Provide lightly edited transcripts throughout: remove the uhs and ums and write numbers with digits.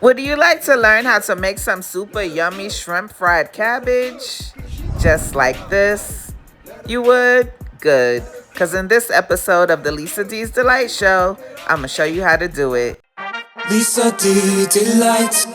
Would you like to learn how to make some super yummy shrimp fried cabbage? Just like this? You would? Good. Because in this episode of the Lisa D's Delight Show, I'm going to show you how to do it. Lisa D Delight.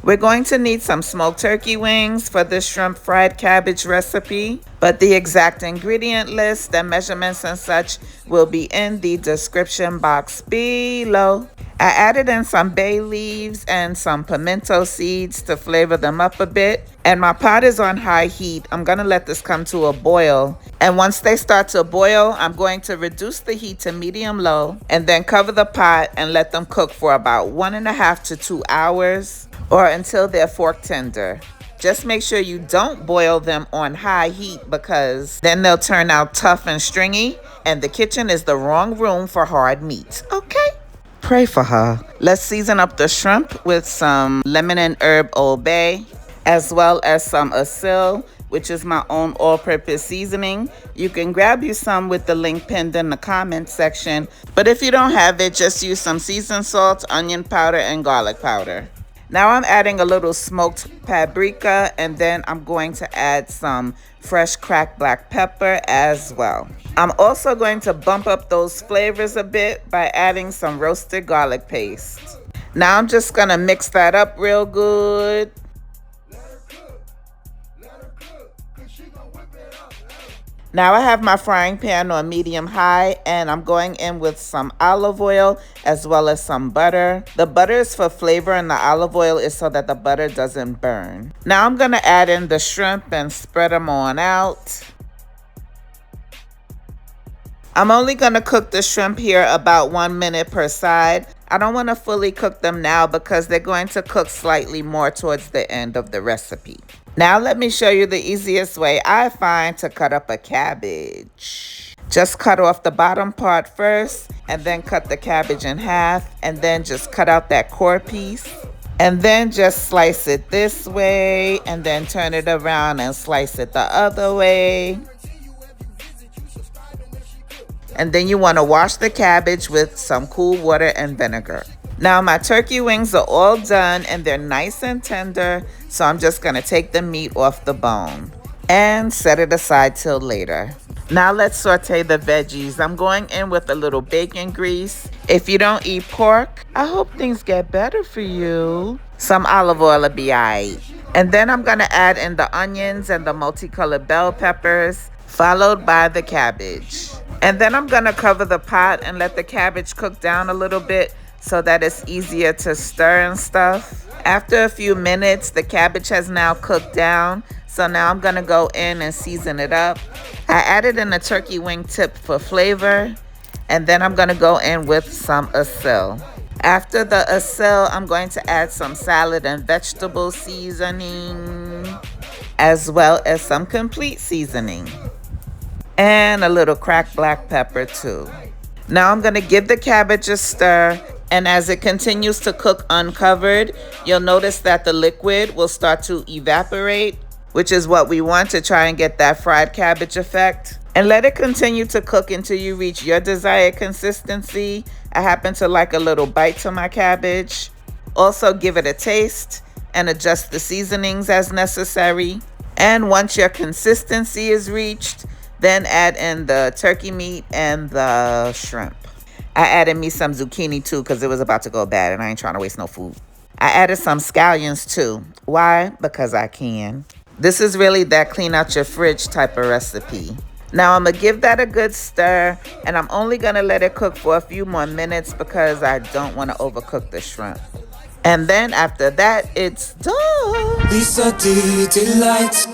We're going to need some smoked turkey wings for this shrimp fried cabbage recipe, but the exact ingredient list and measurements and such will be in the description box below. I added in some bay leaves and some pimento seeds to flavor them up a bit. And my pot is on high heat. I'm going to let this come to a boil. And once they start to boil, I'm going to reduce the heat to medium low and then cover the pot and let them cook for about 1.5 to 2 hours or until they're fork tender. Just make sure you don't boil them on high heat because then they'll turn out tough and stringy and the kitchen is the wrong room for hard meat. Okay? Pray for her. Let's season up the shrimp with some lemon and herb Old Bay, as well as some ASIL, which is my own all-purpose seasoning. You can grab you some with the link pinned in the comment section, but if you don't have it, just use some seasoned salt, onion powder, and garlic powder. Now I'm adding a little smoked paprika, and then I'm going to add some fresh cracked black pepper as well. I'm also going to bump up those flavors a bit by adding some roasted garlic paste. Now I'm just gonna mix that up real good. Now I have my frying pan on medium high and I'm going in with some olive oil as well as some butter. The butter is for flavor and the olive oil is so that the butter doesn't burn. Now I'm gonna add in the shrimp and spread them on out. I'm only gonna cook the shrimp here about 1 minute per side. I don't wanna fully cook them now because they're going to cook slightly more towards the end of the recipe. Now let me show you the easiest way I find to cut up a cabbage. Just cut off the bottom part first and then cut the cabbage in half and then just cut out that core piece. And then just slice it this way and then turn it around and slice it the other way. And then you want to wash the cabbage with some cool water and vinegar. Now my turkey wings are all done and they're nice and tender, so I'm just going to take the meat off the bone and set it aside till later. Now let's saute the veggies. I'm going in with a little bacon grease. If you don't eat pork, I hope things get better for you. Some olive oil will be alright. And then I'm going to add in the onions and the multicolored bell peppers, followed by the cabbage. And then I'm going to cover the pot and let the cabbage cook down a little bit so that it's easier to stir and stuff. After a few minutes, the cabbage has now cooked down. So now I'm going to go in and season it up. I added in a turkey wing tip for flavor. And then I'm going to go in with some ASIL. After the ASIL, I'm going to add some salad and vegetable seasoning, as well as some complete seasoning. And a little cracked black pepper too. Now I'm going to give the cabbage a stir, and as it continues to cook uncovered, you'll notice that the liquid will start to evaporate, which is what we want to try and get that fried cabbage effect. And let it continue to cook until you reach your desired consistency. I happen to like a little bite to my cabbage. Also give it a taste and adjust the seasonings as necessary. And once your consistency is reached, then add in the turkey meat and the shrimp. I added me some zucchini too because it was about to go bad and I ain't trying to waste no food. I added some scallions too. Why? Because I can. This is really that clean out your fridge type of recipe. Now I'm going to give that a good stir and I'm only going to let it cook for a few more minutes because I don't want to overcook the shrimp. And then after that, it's done. Lisa D Delight.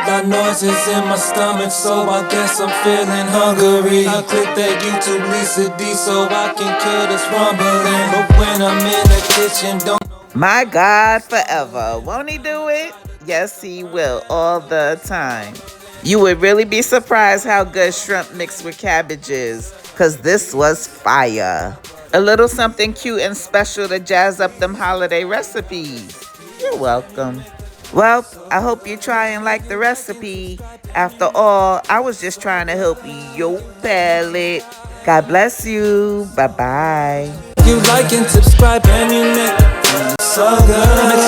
Got noises in my stomach, so I guess I'm feeling hungry. I click that YouTube Lisa D so I can kill this rumbling. But when I'm in the kitchen, don't. My God, forever. Won't he do it? Yes, he will, all the time. You would really be surprised how good shrimp mixed with cabbage is, because this was fire. A little something cute and special to jazz up them holiday recipes. You're welcome. Well, I hope you try and like the recipe. After all, I was just trying to help your palate. God bless you. Bye-bye. you like and subscribe and you make so good.